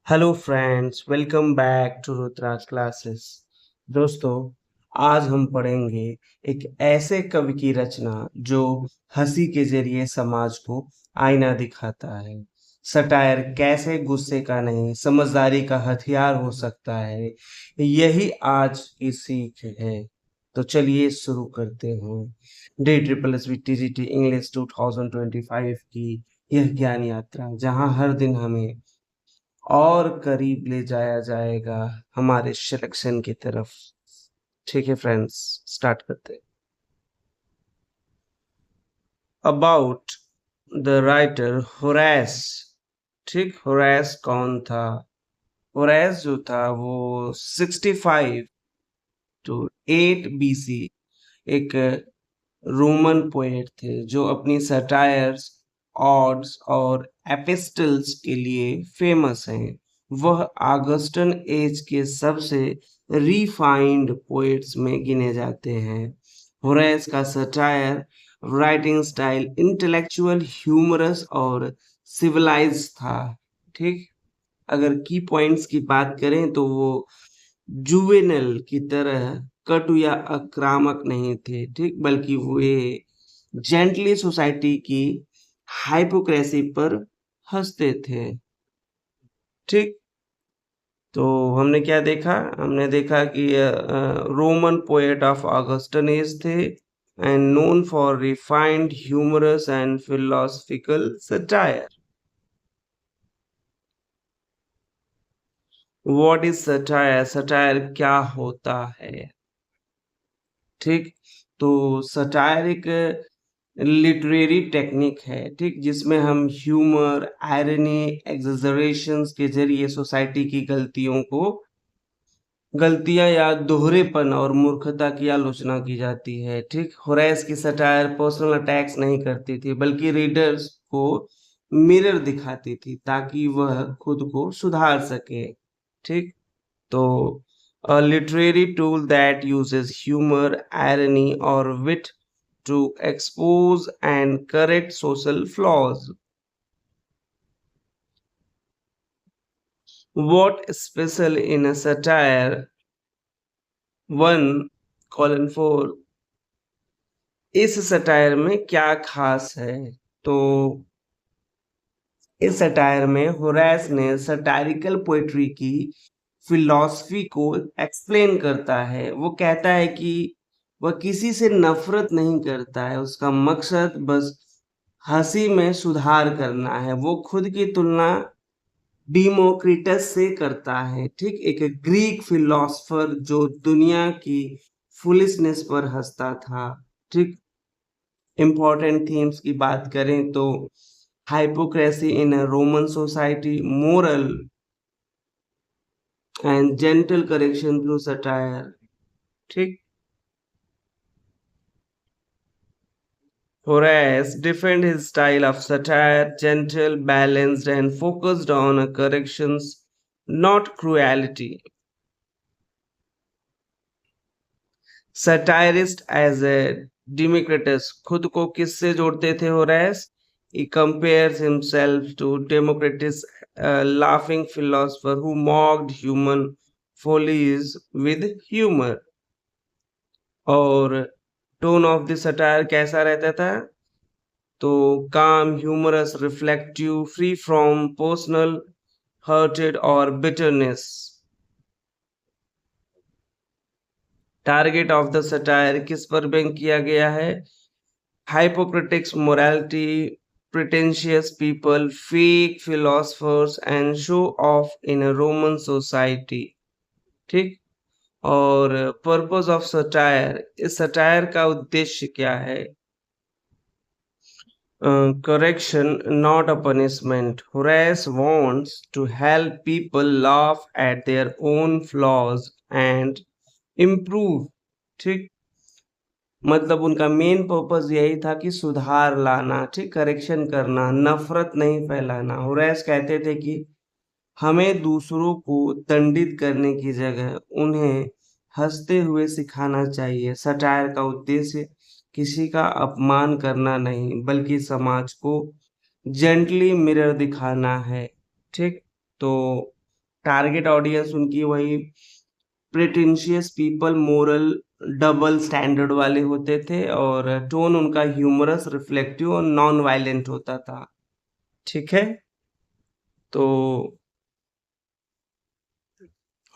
Hello friends, welcome back to Rudraj classes. दोस्तों, आज हम पढ़ेंगे एक ऐसे कवि की रचना जो हंसी के जरिए समाज को आईना दिखाता है। सटायर कैसे गुस्से का नहीं समझदारी का हथियार हो सकता है, यही आज की सीख है। तो चलिए शुरू करते हैं D triple S TGT English 2025 की यह ज्ञान यात्रा, जहां हर दिन हमें और करीब ले जाया जाएगा हमारे सिलेक्शन की तरफ। ठीक है फ्रेंड्स, स्टार्ट करते हैं। About the writer Horace. ठीक, होरेस कौन था? होरेस जो था वो 65 टू 8 बीसी एक रोमन पोएट थे जो अपनी सटायर्स, ऑड्स और एपिस्टल्स के लिए फेमस हैं। वह ऑगस्टन एज के सबसे रिफाइंड पोएट्स में गिने जाते हैं। होरेस का satire writing style intellectual, humorous और सिविलाइज था। ठीक, अगर की पॉइंट्स की बात करें तो वो जुवेनल की तरह कटु या आक्रामक नहीं थे, ठीक, बल्कि वे जेंटली सोसाइटी की हाइपोक्रेसी पर हंसते थे। ठीक, तो हमने क्या देखा? हमने देखा कि Roman poet of Augustan age थे and known for refined, humorous and philosophical satire. What is satire? Satire क्या होता है? ठीक, तो सटायर एक लिटरेरी टेक्निक है, ठीक, जिसमें हम ह्यूमर, आयरनी, एग्जेजरेशंस के जरिए सोसाइटी की गलतियां या दोहरेपन और मूर्खता की आलोचना की जाती है। ठीक, होरेस की सटायर पर्सनल अटैक्स नहीं करती थी, बल्कि रीडर्स को मिरर दिखाती थी ताकि वह खुद को सुधार सके। ठीक, तो a literary tool that uses humor, irony, or wit to expose and correct social flaws. What is special in a satire? 1 colon 4, इस सटायर में क्या खास है? तो इस सटायर में होरेस ने सटायरिकल पोएट्री की फिलॉसफी को एक्सप्लेन करता है। वो कहता है कि वह किसी से नफरत नहीं करता है, उसका मकसद बस हंसी में सुधार करना है। वो खुद की तुलना डिमोक्रिटस से करता है, ठीक, एक ग्रीक फिलोसफर जो दुनिया की फुलिशनेस पर हंसता था। ठीक, इम्पोर्टेंट थीम्स की बात करें तो hypocrisy in a Roman society, moral and gentle correction through satire. ठीक, Horace defend his style of satire, gentle, balanced, and focused on corrections, not cruelty. Satirist as a Democritus खुद को किससे जोड़ते थे Horace? He compares himself to Democritus, a laughing philosopher who mocked human follies with humor. और tone of the satire कैसा रहता था? तो calm, humorous, reflective, free from personal hatred और bitterness. Target of the satire किस पर बैंक किया गया है? Hypocrites, morality, pretentious people, fake philosophers and show off in a Roman society. ठीक, और पर्पस ऑफ सटायर, इस सटायर का उद्देश्य क्या है? Correction, not a punishment. Horace wants to help people laugh at their own flaws and improve. ठीक, मतलब उनका मेन पर्पस यही था कि सुधार लाना, ठीक, करेक्शन करना, नफरत नहीं फैलाना। होरेस कहते थे कि हमें दूसरों को दंडित करने की जगह उन्हें हंसते हुए सिखाना चाहिए। सटायर का उद्देश्य किसी का अपमान करना नहीं, बल्कि समाज को जेंटली मिरर दिखाना है। ठीक, तो टारगेट ऑडियंस उनकी वही प्रेटेंशियस पीपल, मोरल डबल स्टैंडर्ड वाले होते थे, और टोन उनका ह्यूमरस, रिफ्लेक्टिव और नॉन वायलेंट होता था। ठीक है, तो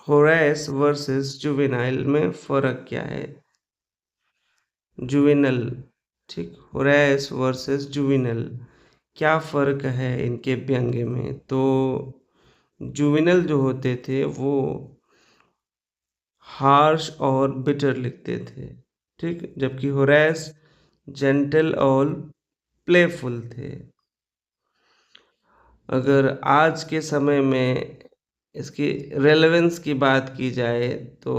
होरेस वर्सेस जुवेनाइल में फर्क क्या है? जुवेनल, ठीक, होरेस वर्सेस जुवेनल, क्या फर्क है इनके व्यंग्य में? तो जुवेनल जो होते थे वो हार्श और बिटर लिखते थे, ठीक, जबकि होरेस जेंटल और प्लेफुल थे। अगर आज के समय में इसकी रेलेवेंस की बात की जाए तो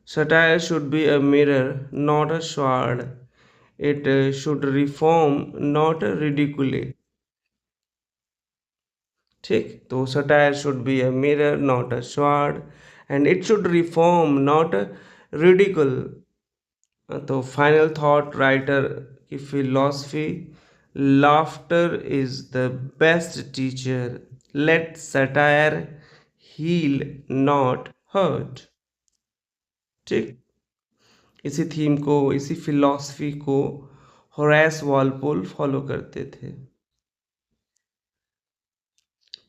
satire should be a mirror, not a sword. It should reform, not ridicule. ठीक, तो satire should be a mirror, not a sword, and it should reform, not ridicule. तो फाइनल थॉट राइटर की philosophy, laughter is the best teacher, let satire heal not hurt. ठीक, इसी theme को, इसी philosophy को Horace Walpole follow करते थे।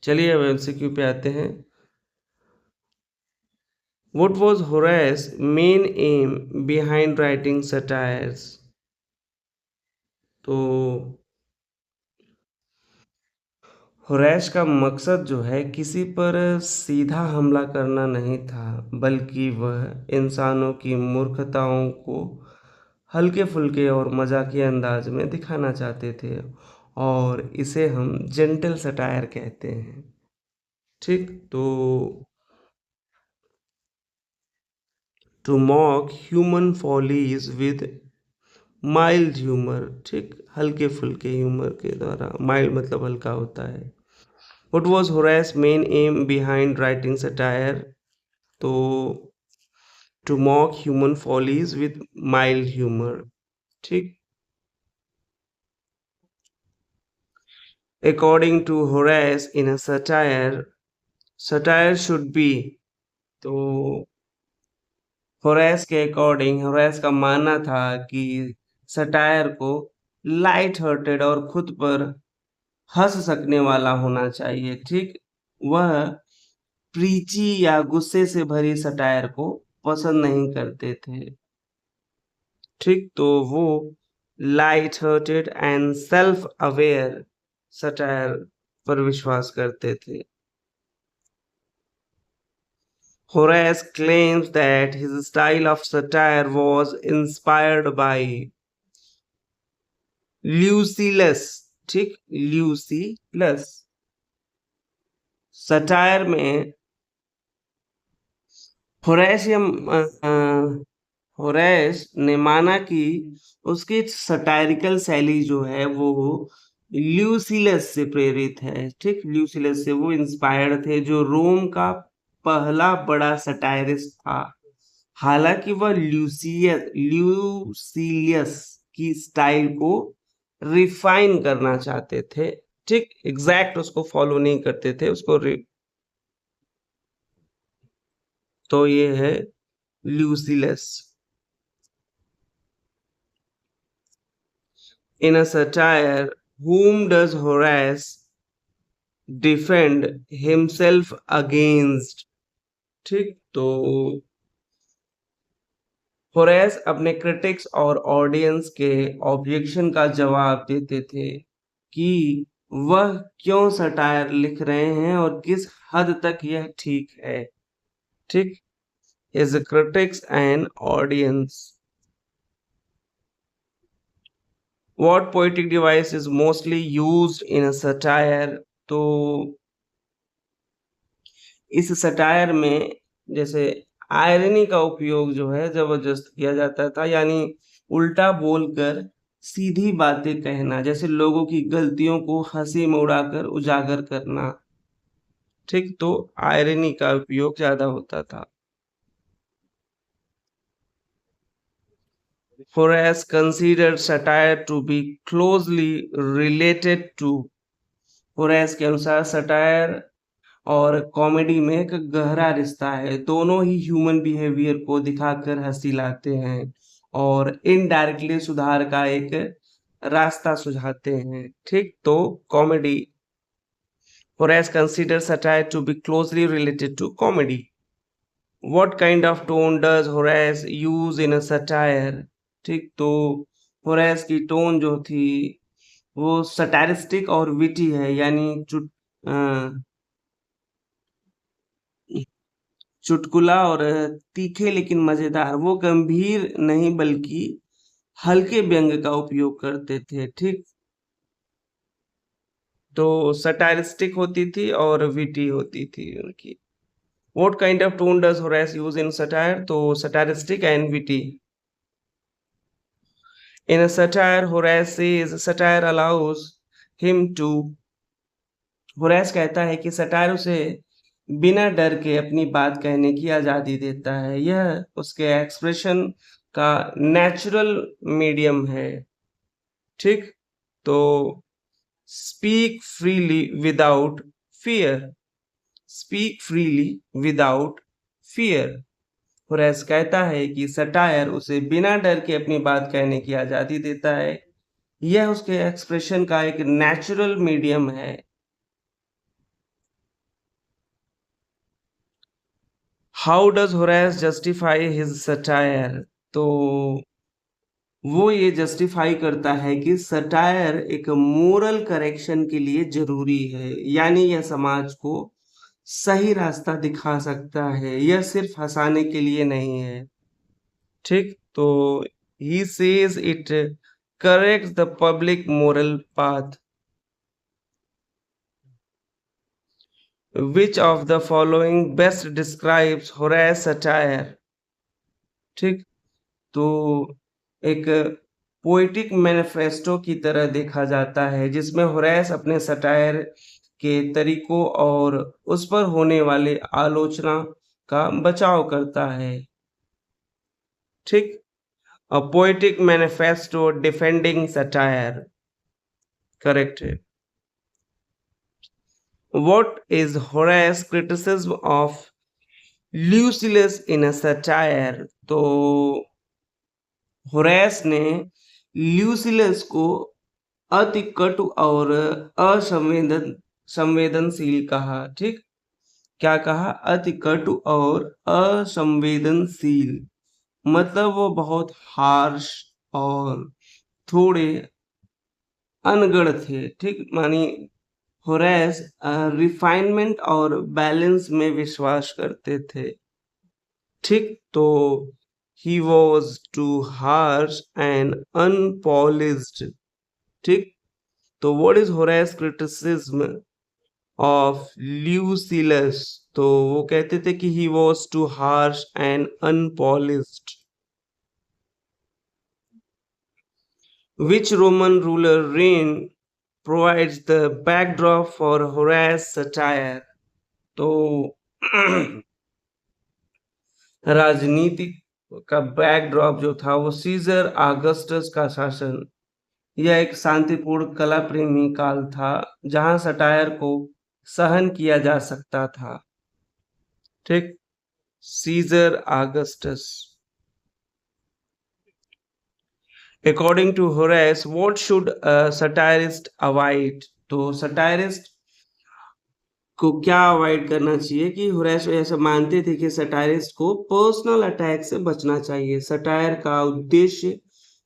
चलिए अब एमसीक्यू पे आते हैं। What was Horace main aim behind writing satires? तो होरेस का मकसद जो है किसी पर सीधा हमला करना नहीं था, बल्कि वह इंसानों की मूर्खताओं को हल्के फुल्के और मजाकिया अंदाज में दिखाना चाहते थे, और इसे हम जेंटल सटायर कहते हैं। ठीक, तो to mock human follies with mild humour, ठीक, हल्के फुल्के ह्यूमर के द्वारा, माइल्ड मतलब हल्का होता है। What was Horace main aim behind writing satire? तो to mock human follies with mild humour, ठीक। According to Horace in a satire, satire should be, तो होरेस के अकॉर्डिंग, होरेस का मानना था कि सटायर को लाइट हार्टेड और खुद पर हंस सकने वाला होना चाहिए, ठीक। वह प्रीची या गुस्से से भरी सटायर को पसंद नहीं करते थे, ठीक। तो वो light hearted and self aware satire पर विश्वास करते थे। Horace claims that his style of satire was inspired by ल्यूसिलस, ठीक, ल्यूसिलस। सटायर में होरेशियम होरेस ने माना कि उसकी सटायरिकल शैली जो है वो ल्यूसिलस से प्रेरित है, ठीक। ल्यूसिलस से वो इंस्पायर्ड थे, जो रोम का पहला बड़ा सटायरिस्ट था। हालांकि वह ल्यूसिलियस की स्टाइल को रिफाइन करना चाहते थे, ठीक, एग्जैक्ट उसको फॉलो नहीं करते थे उसको तो ये है Lucilius. In a satire, whom does Horace defend himself against? ठीक, तो होरेस अपने क्रिटिक्स और ऑडियंस के ऑब्जेक्शन का जवाब देते थे कि वह क्यों सटायर लिख रहे हैं और किस हद तक यह ठीक है, ठीक। Is critics and audience, what poetic device is mostly used in a satire? तो इस सटायर में जैसे आयरनी का उपयोग जो है जबरदस्त किया जाता था, यानी उल्टा बोलकर सीधी बातें कहना, जैसे लोगों की गलतियों को हंसी में उड़ाकर उजागर करना, ठीक। तो आयरनी का उपयोग ज्यादा होता था। Horace considered satire to be closely related to, Horace के अनुसार सटायर और कॉमेडी में एक गहरा रिश्ता है। दोनों ही ह्यूमन बिहेवियर को दिखाकर हंसी लाते हैं और इनडायरेक्टली सुधार का एक रास्ता सुझाते हैं। ठीक, तो comedy, Horace considers satire to be closely related to comedy. What kind of tone does Horace use in a satire? ठीक, तो होरेस की टोन जो थी वो सटारिस्टिक और विटी है, यानी चुटकुला और तीखे लेकिन मजेदार। वो गंभीर नहीं बल्कि हल्के व्यंग्य का उपयोग करते थे। ठीक, तो सटारिस्टिक होती थी और विटी होती थी उनकी। What kind of tone does Horace use in satire? तो satiristic and witty. In a satire, Horace says satire allows him to, Horace कहता है कि सटायर उसे बिना डर के अपनी बात कहने की आजादी देता है। यह उसके एक्सप्रेशन का नेचुरल मीडियम है। ठीक, तो speak freely without fear, speak freely without fear. Horace कहता है कि सटायर उसे बिना डर के अपनी बात कहने की आजादी देता है। यह उसके एक्सप्रेशन का एक नेचुरल मीडियम है। How does Horace justify his satire? तो वो ये जस्टिफाई करता है कि सटायर एक मोरल करेक्शन के लिए जरूरी है, यानी यह समाज को सही रास्ता दिखा सकता है, यह सिर्फ हंसाने के लिए नहीं है। ठीक, तो he says it corrects the public moral path. Which of the following best describes Horace satire? ठीक, तो एक पोएटिक मैनिफेस्टो की तरह देखा जाता है जिसमें होरेस अपने सटायर के तरीकों और उस पर होने वाले आलोचना का बचाव करता है। ठीक, A poetic manifesto defending satire. Correct है। What is Horace's criticism of Lucilius in a satire? तो होरेस ने ल्यूसिलस को अति कटु और संवेदनशील कहा। ठीक, क्या कहा? अति कटु और असंवेदनशील, मतलब वो बहुत हार्श और थोड़े अनगढ़ थे। ठीक, मानी होरेस रिफाइनमेंट और बैलेंस में विश्वास करते थे। ठीक, तो he was too harsh and unpolished. ठीक, तो what is Horace criticism of Lucilius? तो वो कहते थे कि he was too harsh and unpolished. Which Roman ruler reign provides the backdrop for Horace satire? तो राजनीति का बैकड्रॉप जो था वो सीजर ऑगस्टस का शासन। यह एक शांतिपूर्ण कला प्रेमी काल था जहां सटायर को सहन किया जा सकता था। ठीक, Caesar Augustus. According to Horace, what should a satirist avoid? तो सटायरिस्ट को क्या अवॉइड करना चाहिए? कि होरेस ऐसा मानते थे कि सटायरिस्ट को पर्सनल अटैक से बचना चाहिए। सटायर का उद्देश्य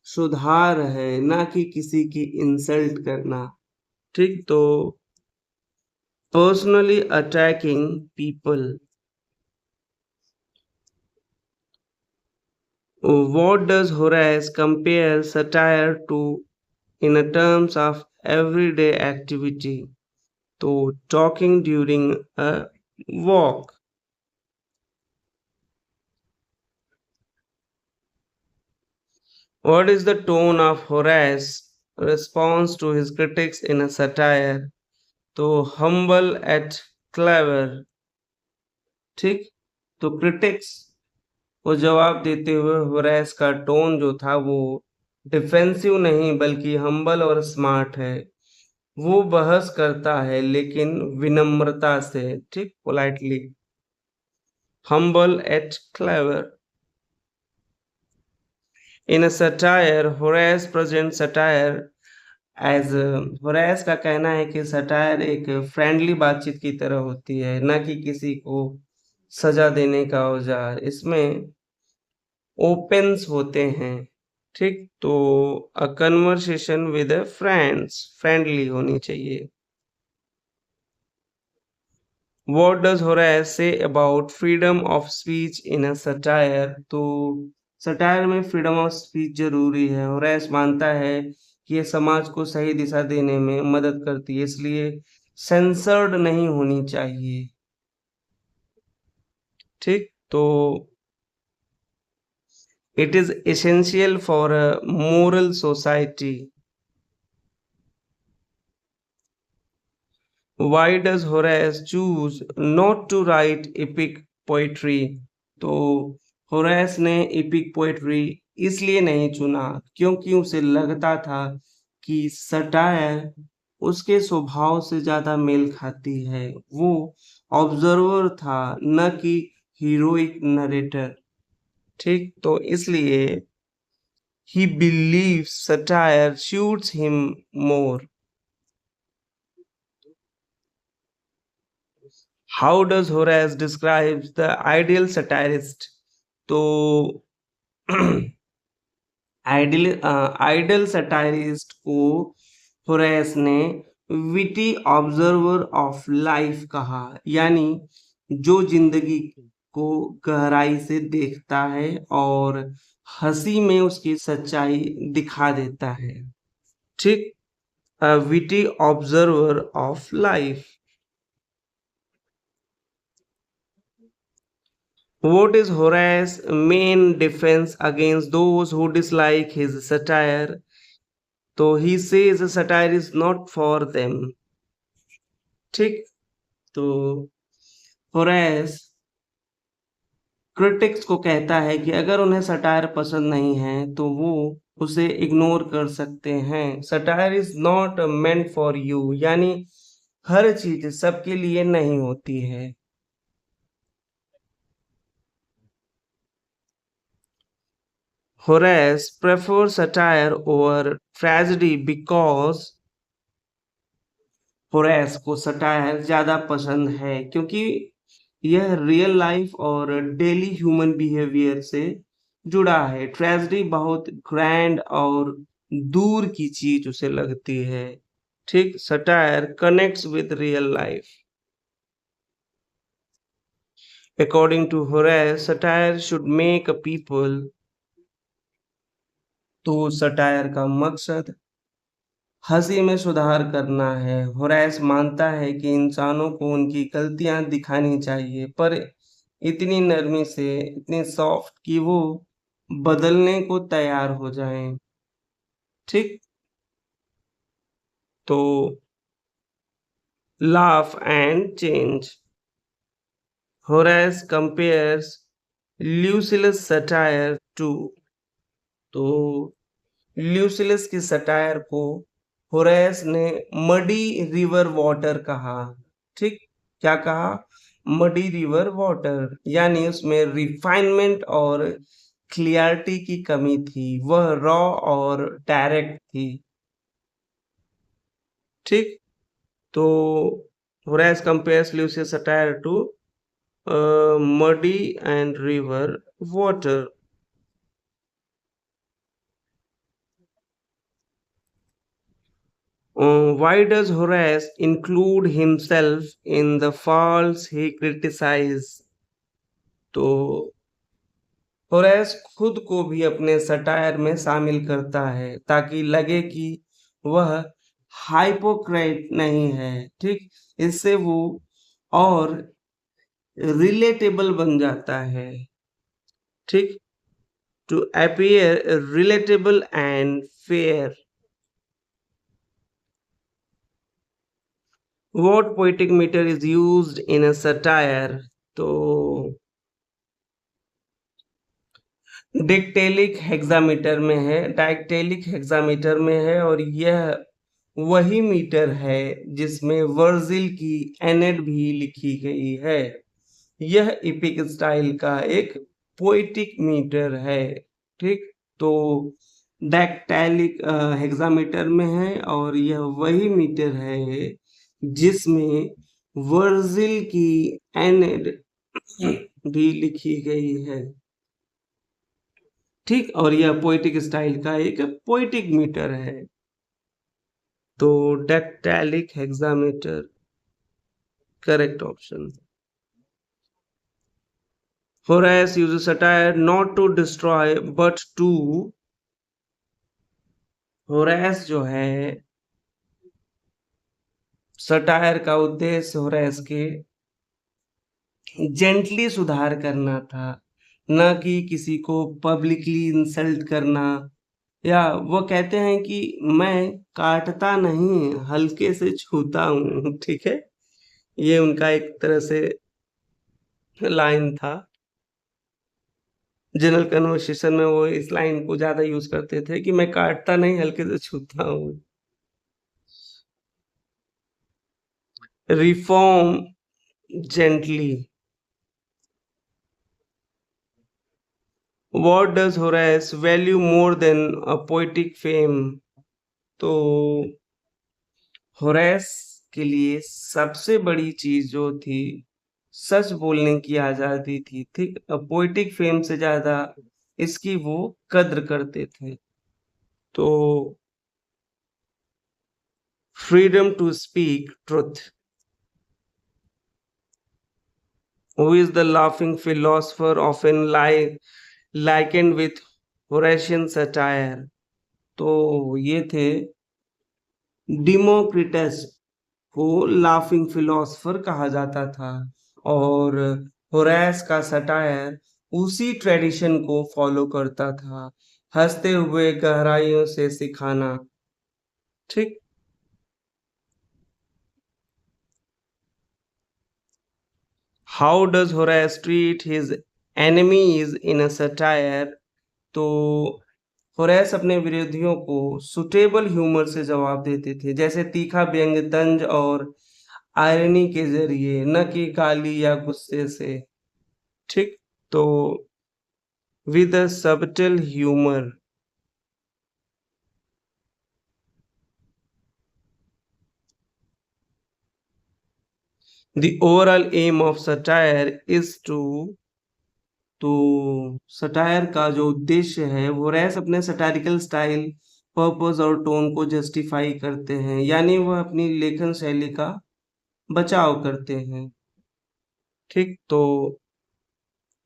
सुधार है, ना कि किसी की इंसल्ट करना। ठीक, तो personally attacking people. What does Horace compare satire to in a terms of everyday activity? तो talking during a walk. What is the tone of Horace's response to his critics in a satire? तो humble at clever। ठीक, तो critics को जवाब देते हुए Horace का tone जो था वो डिफेंसिव नहीं बल्कि हम्बल और स्मार्ट है। वो बहस करता है लेकिन विनम्रता से, ठीक, politely. humble yet clever. In a satire, Horace presents satire as Horace का कहना है कि सटायर एक फ्रेंडली बातचीत की तरह होती है, न कि किसी को सजा देने का औजार। इसमें ओपेंस होते हैं, ठीक। तो a conversation with friends, friendly होनी चाहिए। What does Horace say about freedom of speech in a satire? तो सटायर में फ्रीडम ऑफ स्पीच जरूरी है। होरेस मानता है कि ये समाज को सही दिशा देने में मदद करती है, इसलिए सेंसर्ड नहीं होनी चाहिए, ठीक। तो it is essential for a moral society. Why does Horace choose not to write epic poetry? तो होरेस ने epic poetry इसलिए नहीं चुना क्योंकि उसे लगता था कि सटायर उसके स्वभाव से ज्यादा मेल खाती है। वो ऑब्जर्वर था, न कि हीरोइक नरेटर, ठीक। तो इसलिए he believes satire suits him more. How does Horace describes the ideal satirist? तो आइडियल सटायरिस्ट को होरेस ने विटी ऑब्जर्वर ऑफ लाइफ कहा, यानी जो जिंदगी को गहराई से देखता है और हंसी में उसकी सच्चाई दिखा देता है, ठीक। A witty observer of life. What is Horace's main defense against those who dislike his satire? तो he says satire is not for them, ठीक। तो होरेस क्रिटिक्स को कहता है कि अगर उन्हें सटायर पसंद नहीं है तो वो उसे इग्नोर कर सकते हैं। Satire is not meant for you, यानी हर चीज सबके लिए नहीं होती है। Horace prefers satire over tragedy because Horace को सटायर ज्यादा पसंद है क्योंकि यह रियल लाइफ और डेली ह्यूमन बिहेवियर से जुड़ा है। ट्रेजेडी बहुत ग्रैंड और दूर की चीज उसे लगती है, ठीक। Satire connects with real life. According to Horace satire should make a people. तो सटायर का मकसद हंसी में सुधार करना है। होरेस मानता है कि इंसानों को उनकी गलतियां दिखानी चाहिए, पर इतनी नरमी से, इतनी सॉफ्ट कि वो बदलने को तैयार हो जाएं, ठीक। तो laugh and change. Horace compares Lucilius satire to. तो ल्यूसिलस की सटायर को होरेस ने मडी रिवर वाटर कहा, ठीक। क्या कहा? मडी रिवर वाटर, यानी उसमें रिफाइनमेंट और क्लियरिटी की कमी थी, वह रॉ और डायरेक्ट थी, ठीक। तो Horace compares Lucilius satire to muddy and river water. Why does Horace include himself in the faults he criticizes? तो होरेस खुद को भी अपने सटायर में शामिल करता है ताकि लगे कि वह हाइपोक्राइट नहीं है, ठीक। इससे वो और रिलेटेबल बन जाता है, ठीक। To appear relatable and fair. What poetic meter is used in a satire? तो डिक्टेलिक हेक्सामीटर में है, डायक्टेलिक हेक्सामीटर में है, और यह वही मीटर है जिसमें वर्जिल की एनेड भी लिखी गई है। यह इपिक स्टाइल का एक पोएटिक मीटर है। ठीक, तो डैक्टाइलिक हेक्सामीटर में है, और यह वही मीटर है जिसमें वर्जिल की एनेड भी लिखी गई है। ठीक, और यह पोएटिक स्टाइल का एक पोएटिक मीटर है। तो dactylic hexameter correct option. Horace uses satire not to destroy but to। Horace जो है, सटायर का उद्देश्य होरेस के जेंटली सुधार करना था, न कि किसी को पब्लिकली इंसल्ट करना। या वो कहते हैं कि मैं काटता नहीं, हल्के से छूता हूँ। ठीक है, ये उनका एक तरह से लाइन था। जनरल कन्वर्सेशन में वो इस लाइन को ज्यादा यूज करते थे कि मैं काटता नहीं, हल्के से छूता हूँ। Reform gently. What does Horace value more than a poetic fame? तो होरेस के लिए सबसे बड़ी चीज जो थी, सच बोलने की आजादी थी। ठीक, पोएटिक फेम से ज्यादा इसकी वो कद्र करते थे। तो freedom to speak truth. Who is the laughing philosopher often likened with Horatian satire? तो ये थे डिमोक्रिटस, को लाफिंग फिलोसफर कहा जाता था, और होरेस का सटायर उसी ट्रेडिशन को फॉलो करता था, हंसते हुए गहराइयों से सिखाना। ठीक, how does Horace treat his enemies in a satire? तो होरेस अपने विरोधियों को सुटेबल ह्यूमर से जवाब देते थे, जैसे तीखा व्यंग्य, तंज और आयरनी के जरिए, न कि गाली या गुस्से से। ठीक, तो with a subtle humour. The overall aim of satire is to। तो सटायर का जो उद्देश्य है, वो रैस अपने सटारिकल स्टाइल, पर्पस और टोन को जस्टिफाई करते हैं, यानी वह अपनी लेखन शैली का बचाव करते हैं। ठीक, तो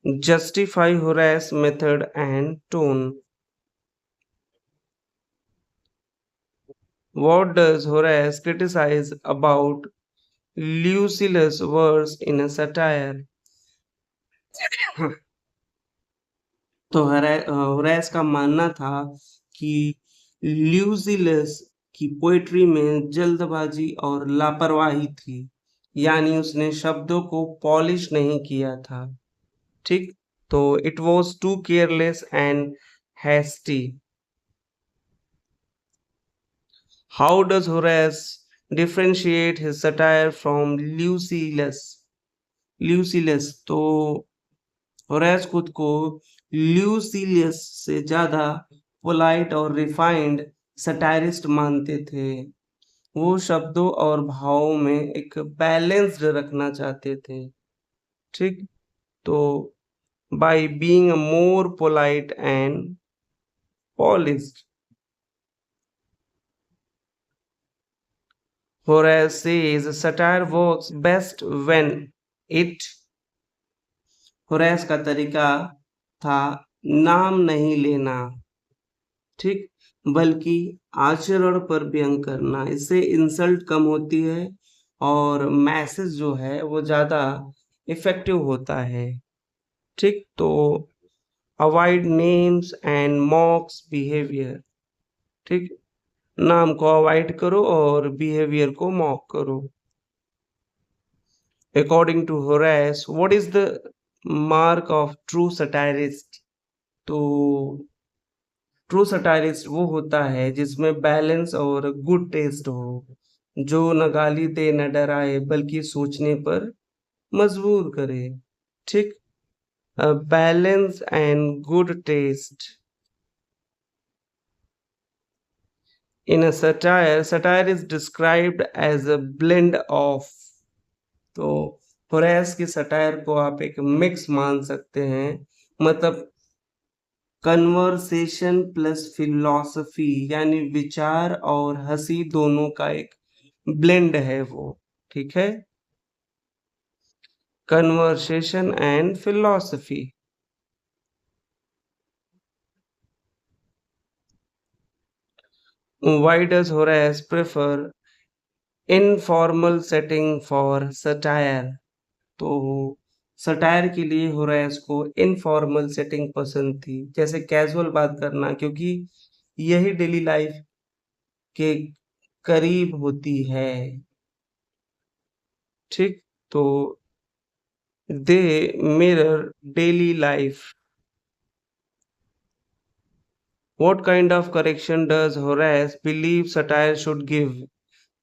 justify Horace method and tone. What does Horace criticize about Lucilius' verse in a satire? तो होरेस का मानना था कि ल्यूसिलस की पोएट्री में जल्दबाजी और लापरवाही थी, यानी उसने शब्दों को पॉलिश नहीं किया था। ठीक, तो it was too careless and hasty. How does Horace differentiate his satire from Lucilius? Lucilius, तो होरेस खुद को ल्यूसिलियस से ज्यादा पोलाइट और रिफाइंड सटायरिस्ट मानते थे। वो शब्दों और भावों में एक बैलेंस्ड रखना चाहते थे। ठीक, तो by being more polite and polished. Horace says satire works best when it। Horace का तरीका था नाम नहीं लेना, ठीक, बल्कि आचरण पर व्यंग करना। इससे इंसल्ट कम होती है और मैसेज जो है वो ज्यादा इफेक्टिव होता है। ठीक, तो अवॉइड नेम्स एंड मॉक्स बिहेवियर। ठीक, नाम को अवॉइड करो और बिहेवियर को मॉक करो। According to Horace, what is the mark of true satirist? तो ट्रू सटायरिस्ट वो होता है जिसमें बैलेंस और गुड टेस्ट हो, जो न गाली दे न डराए बल्कि सोचने पर मजबूर करे। ठीक। Balance and good taste in a satire is described as a blend of। तो होरेस की सटायर को आप एक मिक्स मान सकते हैं, मतलब कन्वर्सेशन प्लस फिलॉसफी, यानी विचार और हंसी दोनों का एक ब्लेंड है वो। ठीक है, conversation and philosophy. Why does Horace prefer informal setting for satire? तो सटायर के लिए होरेस को इनफॉर्मल सेटिंग पसंद थी, जैसे कैजुअल बात करना, क्योंकि यही डेली लाइफ के करीब होती है। ठीक। तो they mirror daily life. What kind of correction does Horace believe satire should give?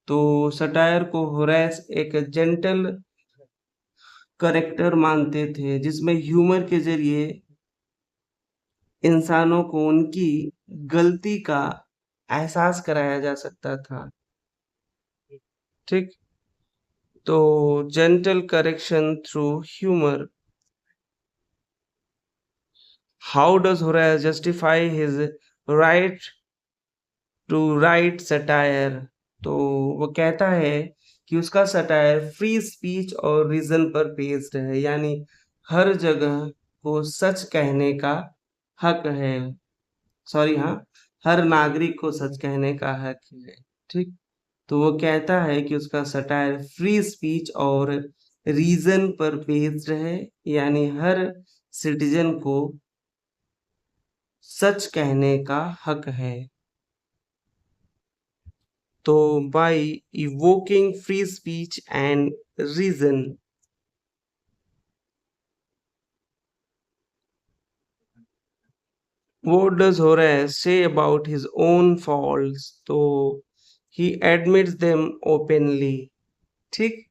तो सटायर को होरेस एक जेंटल करेक्टर मानते थे, जिसमें ह्यूमर के जरिए इंसानों को उनकी गलती का एहसास कराया जा सकता था। ठीक। तो gentle correction through humour. How does Horace justify his right to write satire? तो वो कहता है कि उसका सटायर फ्री स्पीच और रीजन पर बेस्ड है, यानी हर जगह को सच कहने का हक है। सॉरी, हाँ, हर नागरिक को सच कहने का हक है। ठीक। तो वो कहता है कि उसका सटायर फ्री स्पीच और रीजन पर बेस्ड है, यानी हर सिटीजन को सच कहने का हक है। तो by evoking free speech and reason, what does Horace say about his own faults? तो he admits them openly। ठीक।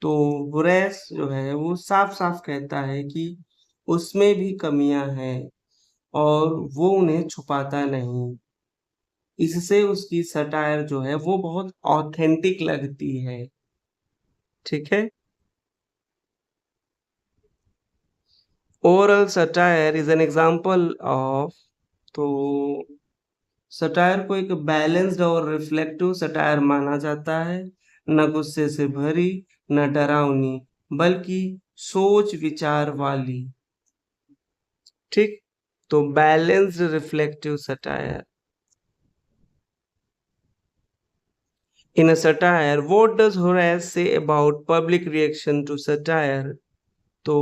तो होरेस जो है वो साफ साफ कहता है कि उसमें भी कमियां हैं और वो उन्हें छुपाता नहीं। इससे उसकी सटायर जो है वो बहुत ऑथेंटिक लगती है। ठीक है। Oral satire is an example of. तो सटायर को एक बैलेंस्ड और रिफ्लेक्टिव सटायर माना जाता है, न गुस्से से भरी न डरावनी, बल्कि सोच विचार वाली। ठीक। तो balanced reflective satire. In a satire what does Horace say about public reaction to satire? तो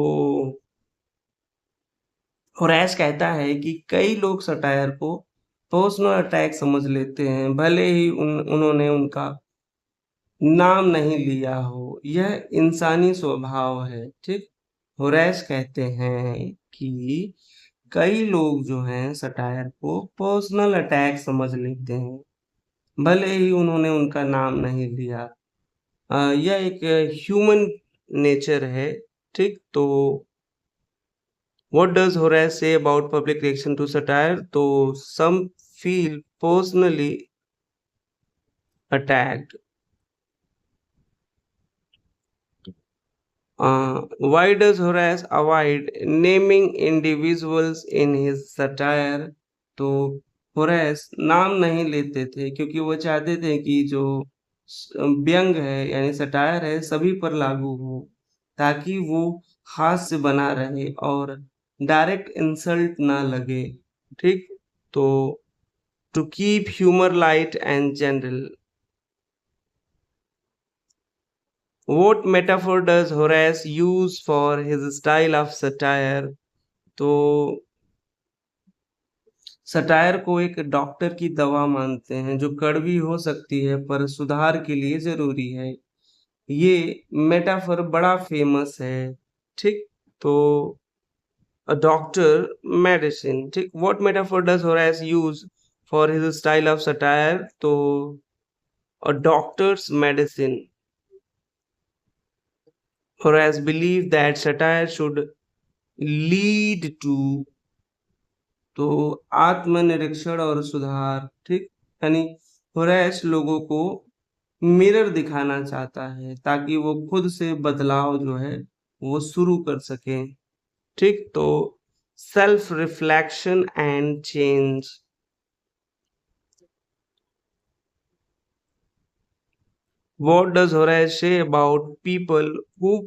होरेस कहता है कि कई लोग सटायर को पर्सनल अटैक समझ लेते हैं, भले ही उन्होंने उनका नाम नहीं लिया हो। यह इंसानी स्वभाव है। ठीक। होरेस कहते हैं कि कई लोग जो हैं सटायर को पर्सनल अटैक समझ लेते हैं, भले ही उन्होंने उनका नाम नहीं लिया। यह एक ह्यूमन नेचर है। ठीक। तो what does Horace say about public reaction to satire? तो some feel personally attacked. Why does Horace avoid naming individuals in his satire? तो होरेस नाम नहीं लेते थे क्योंकि वो चाहते थे कि जो व्यंग है यानी सटायर है सभी पर लागू हो, ताकि वो हास्य बना रहे और डायरेक्ट इंसल्ट ना लगे। ठीक। तो to keep humour light and general, what metaphor does Horace use for his style of satire? तो सटायर को एक डॉक्टर की दवा मानते हैं, जो कड़वी हो सकती है पर सुधार के लिए जरूरी है। ये मेटाफर बड़ा फेमस है। ठीक। तो a doctor medicine। ठीक। what metaphor does Horace use for his style of satire, तो a doctor's medicine. Horace believed that satire should lead to, तो आत्मनिरीक्षण और सुधार, ठीक। यानी होरेस लोगों को मिरर दिखाना चाहता है ताकि वो खुद से बदलाव जो है वो शुरू कर सकें, ठीक। तो self reflection and change. What does Horace say about people who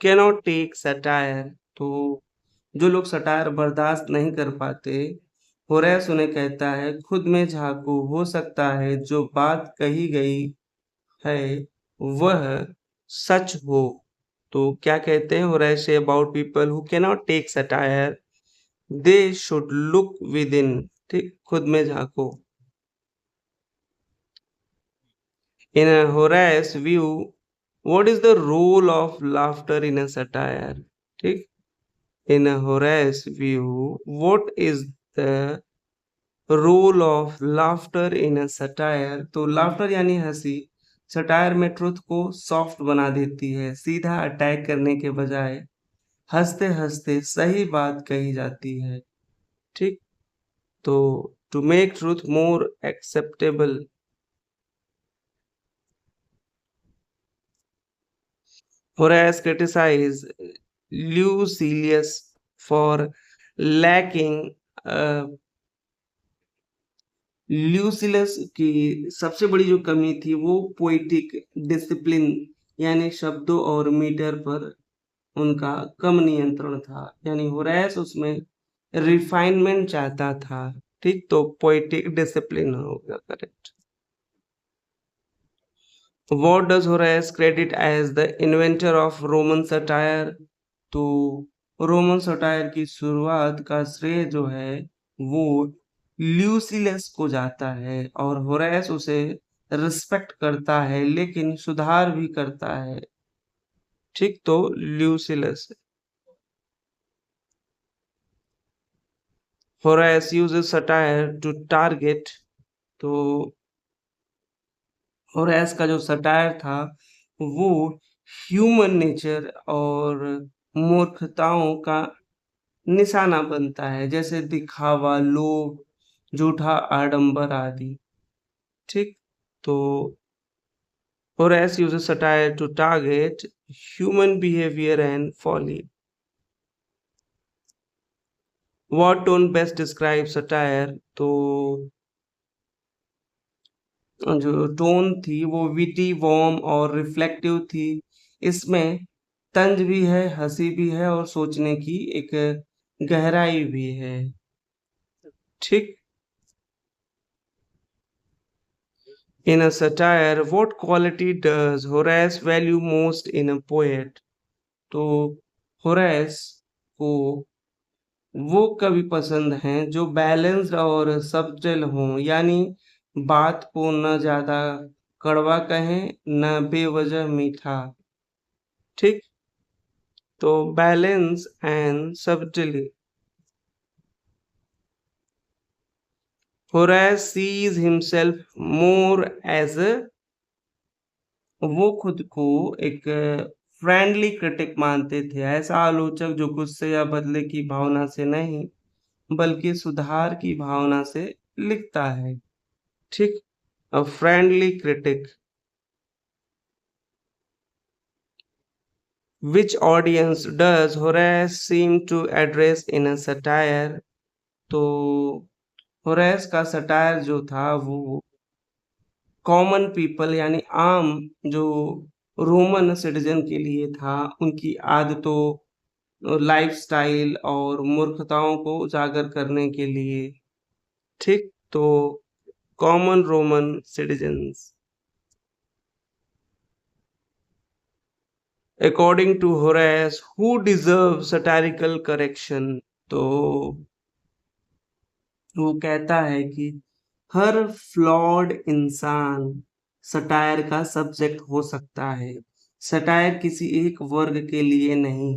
cannot take satire, तो जो लोग सटायर बर्दाश्त नहीं कर पाते, होरेस उन्हें कहता है खुद में झांको, हो सकता है जो बात कही गई है वह सच हो। तो क्या कहते हैं Horace say about people who cannot take satire, they should look within, ठीक, खुद में झांको। In Horace view, what is the role of laughter in a satire, ठीक। In Horace view, what is the role of laughter in a satire, तो laughter यानी हंसी satire में truth को सॉफ्ट बना देती है। सीधा अटैक करने के बजाय हंसते हंसते सही बात कही जाती है, ठीक। तो to make truth more acceptable, Horace criticized Lucilius for lacking, Lucilius की सबसे बड़ी जो कमी थी वो पोइटिक डिसिप्लिन, यानी शब्दों और मीटर पर उनका कम नियंत्रण था। यानी होरेस उसमें रिफाइनमेंट चाहता था, ठीक। तो पोइटिक डिसिप्लिन होगा correct. What does Horace credit as the inventor of Roman satire? तो रोमन सटायर की शुरुआत का श्रेय जो है वो ल्यूसिलस को जाता है, और होरेस उसे रिस्पेक्ट करता है लेकिन सुधार भी करता है, ठीक। तो Lucilius. Horace uses satire to target, तो होरेस का जो सटायर था वो ह्यूमन नेचर और मूर्खताओं का निशाना बनता है, जैसे दिखावा, लोभ, झूठा आडंबर आदि, ठीक। तो Horace uses satire to target human behavior and folly. What tone best describes satire? तो जो टोन थी वो विटी, वॉर्म और रिफ्लेक्टिव थी। इसमें तंज भी है, हंसी भी है और सोचने की एक गहराई भी है, ठीक। In a satire, what quality does Horace value most in a poet? तो होरेस को वो कवि पसंद हैं जो बैलेंस्ड और सब्टल हों, यानी बात को न ज्यादा कड़वा कहें न बेवजह मीठा, ठीक। तो balance and subtly. Horace sees himself more as, वो खुद को एक फ्रेंडली क्रिटिक मानते थे, ऐसा आलोचक जो गुस्से या बदले की भावना से नहीं बल्कि सुधार की भावना से लिखता है, ठीक। A friendly critic. Which audience does Horace seem to address in a satire, तो होरेस का सटायर जो था वो कॉमन पीपल यानी आम जो रोमन सिटीजन के लिए था, उनकी आदतों, लाइफस्टाइल और मूर्खताओं को उजागर करने के लिए, ठीक। तो common Roman citizens. According to Horace, who deserve satirical correction, तो वो कहता है कि हर फ्लॉड इंसान सटायर का सब्जेक्ट हो सकता है। सटायर किसी एक वर्ग के लिए नहीं,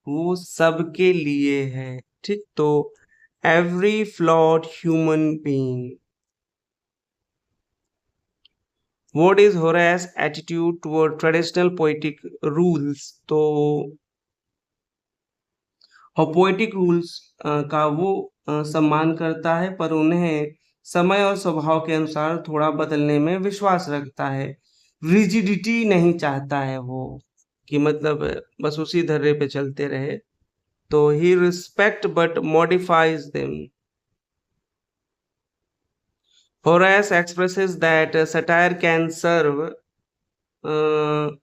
वो सबके लिए है, ठीक। तो every flawed human being. What is Horace attitude toward traditional poetic rules? तो और पोएटिक रूल्स का वो सम्मान करता है, पर उन्हें समय और स्वभाव के अनुसार थोड़ा बदलने में विश्वास रखता है। रिजिडिटी नहीं चाहता है वो, कि मतलब बस उसी धर्रे पे चलते रहे। तो he respect but modifies them. Horace expresses that satire can serve.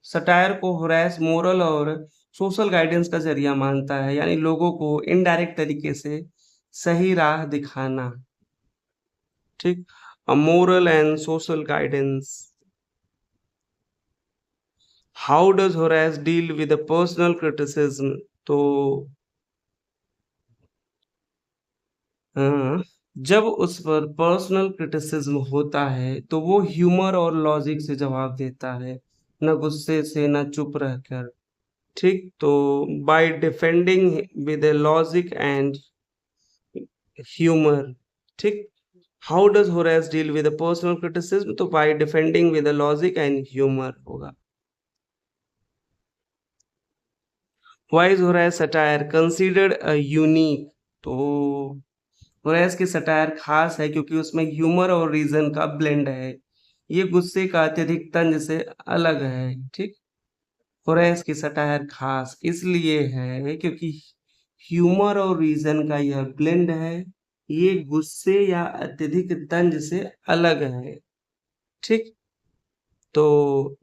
Satire को होरेस मोरल और सोशल गाइडेंस का जरिया मानता है, यानी लोगों को इनडायरेक्ट तरीके से सही राह दिखाना। ठीक। A moral and social guidance. How does Horace deal with personal criticism? तो हाँ, जब उस पर पर्सनल क्रिटिसिज्म होता है तो वो ह्यूमर और लॉजिक से जवाब देता है, न गुस्से से न चुप रहकर। ठीक। तो by defending with logic and humour. ठीक। How does Horace deal with personal criticism? तो by defending with logic and humour होगा। Why is Horace satire considered a unique? तो होरेस की सटायर खास है क्योंकि उसमें ह्यूमर और रीजन का ब्लेंड है। ये गुस्से का अत्यधिक तंज से अलग है। ठीक। होरेस की सटायर खास इसलिए है क्योंकि ह्यूमर और रीजन का यह ब्लेंड है। ये गुस्से या अत्यधिक तंज से अलग है। ठीक। तो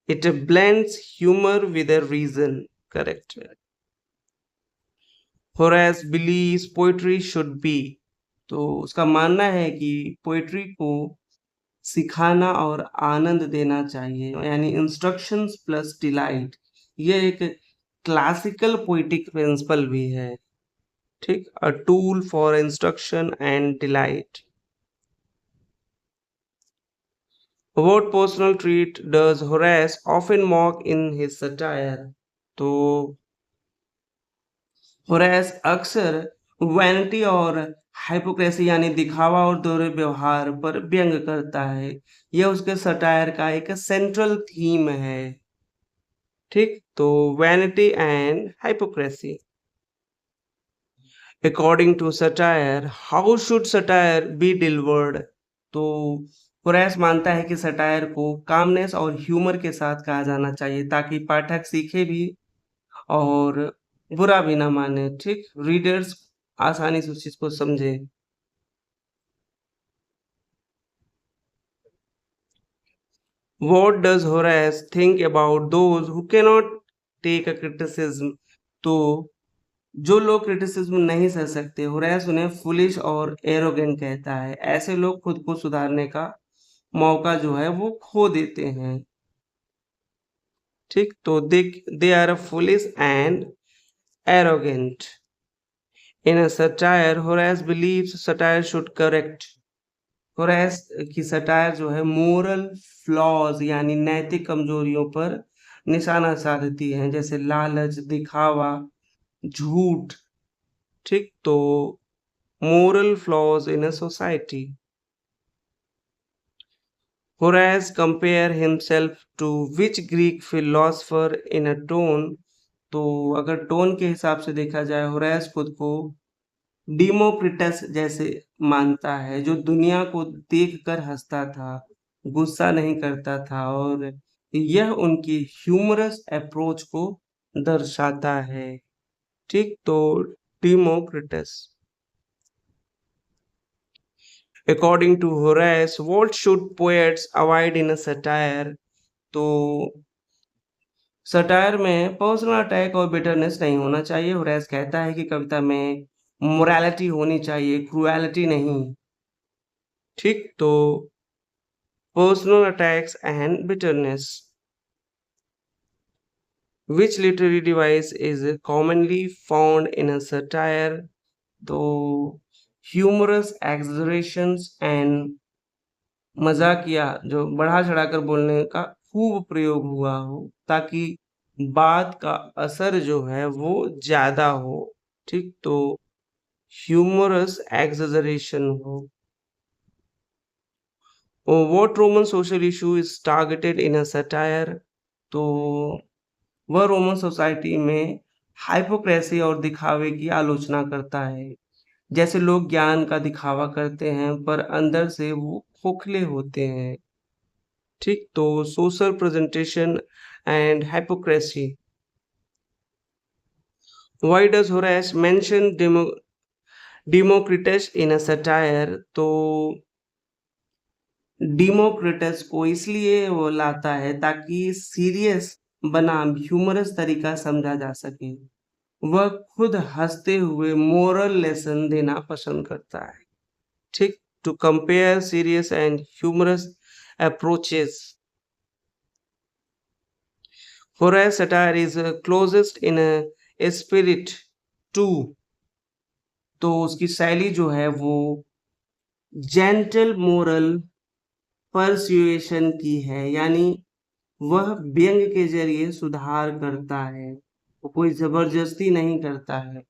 it blends humour with a reason. Correct. Horace believes poetry should be. तो उसका मानना है कि पोएट्री को सिखाना और आनंद देना चाहिए, यानी इंस्ट्रक्शंस प्लस डिलाइट। ये एक क्लासिकल पोएटिक प्रिंसिपल भी है। ठीक। A tool for instruction and delight. What personal treat does Horace often mock in his satire? तो होरेस अक्सर वैनिटी और हाइपोक्रेसी यानी दिखावा और दोहरे व्यवहार पर व्यंग करता है। यह उसके सटायर का एक सेंट्रल थीम है। ठीक। तो vanity and hypocrisy. According to satire, how should satire be delivered? तो होरेस मानता है कि सटायर को कामनेस और ह्यूमर के साथ कहा जाना चाहिए ताकि पाठक सीखे भी और बुरा भी ना माने। ठीक। रीडर्स आसानी से उस चीज को समझे। What does Horace think about those who cannot take a criticism? तो जो लोग क्रिटिसिज्म नहीं सह सकते, होरेस उन्हें फुलिश और एरोगेंट कहता है। ऐसे लोग खुद को सुधारने का मौका जो है वो खो देते हैं। ठीक। तो they are foolish and arrogant. In a satire Horace believes satire should correct. Horace की सटायर जो है मोरल फ्लॉज यानी नैतिक कमजोरियों पर निशाना साधती है, जैसे लालच, दिखावा, झूठ। ठीक। तो moral flaws in a society. Horace compare himself to which Greek philosopher in a tone? तो अगर टोन के हिसाब से देखा जाए, होरेस खुद को डिमोक्रिटस जैसे मानता है, जो दुनिया को देखकर हंसता था, गुस्सा नहीं करता था, और यह उनकी ह्यूमरस अप्रोच को दर्शाता है। ठीक। तो Democritus. According to Horace, what should poets avoid in a satire? तो सटायर में पर्सनल अटैक और बिटरनेस नहीं होना चाहिए। होरेस कहता है कि कविता में मोरालिटी होनी चाहिए, क्रुएलिटी नहीं। ठीक। तो personal attacks and bitterness. Which literary device is commonly found in a satire? तो humorous exaggerations and मजाकिया, जो बढ़ा चढ़ाकर बोलने का खूब प्रयोग हुआ हो ताकि बात का असर जो है वो ज्यादा हो। ठीक। तो ह्यूमरस एक्सजरेशन हो। What Roman social issue is targeted in a satire? तो वह रोमन सोसाइटी में हाइपोक्रेसी और दिखावे की आलोचना करता है। जैसे लोग ज्ञान का दिखावा करते हैं पर अंदर से वो खोखले होते हैं। ठीक, तो social presentation and hypocrisy. Why does Horace mention Democritus in a satire? तो डेमोक्रिटस को इसलिए वो लाता है ताकि सीरियस बनाम ह्यूमरस तरीका समझा जा सके। वह खुद हंसते हुए मोरल लेसन देना पसंद करता है। ठीक, to compare serious and humorous approaches. Horace satire is closest in a spirit to, तो उसकी शैली जो है वो जेंटल मोरल परसुएशन की है, यानी वह व्यंग के जरिए सुधार करता है, वो कोई जबरदस्ती नहीं करता है।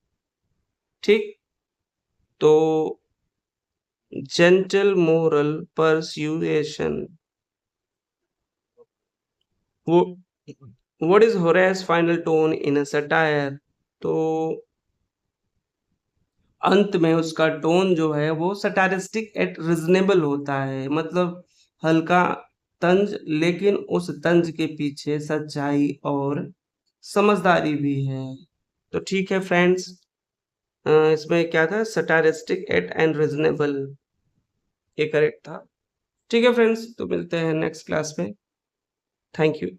ठीक, तो जेंटल मोरल परसुएशन। वो what is Horace final tone in a satire? तो अंत में उसका टोन जो है वो सटारिस्टिक एट रिजनेबल होता है, मतलब हल्का तंज, लेकिन उस तंज के पीछे सच्चाई और समझदारी भी है। तो ठीक है फ्रेंड्स, इसमें क्या था, सटारिस्टिक एट एंड रिजनेबल, ये करेक्ट था। ठीक है फ्रेंड्स, तो मिलते हैं नेक्स्ट क्लास में। Thank you.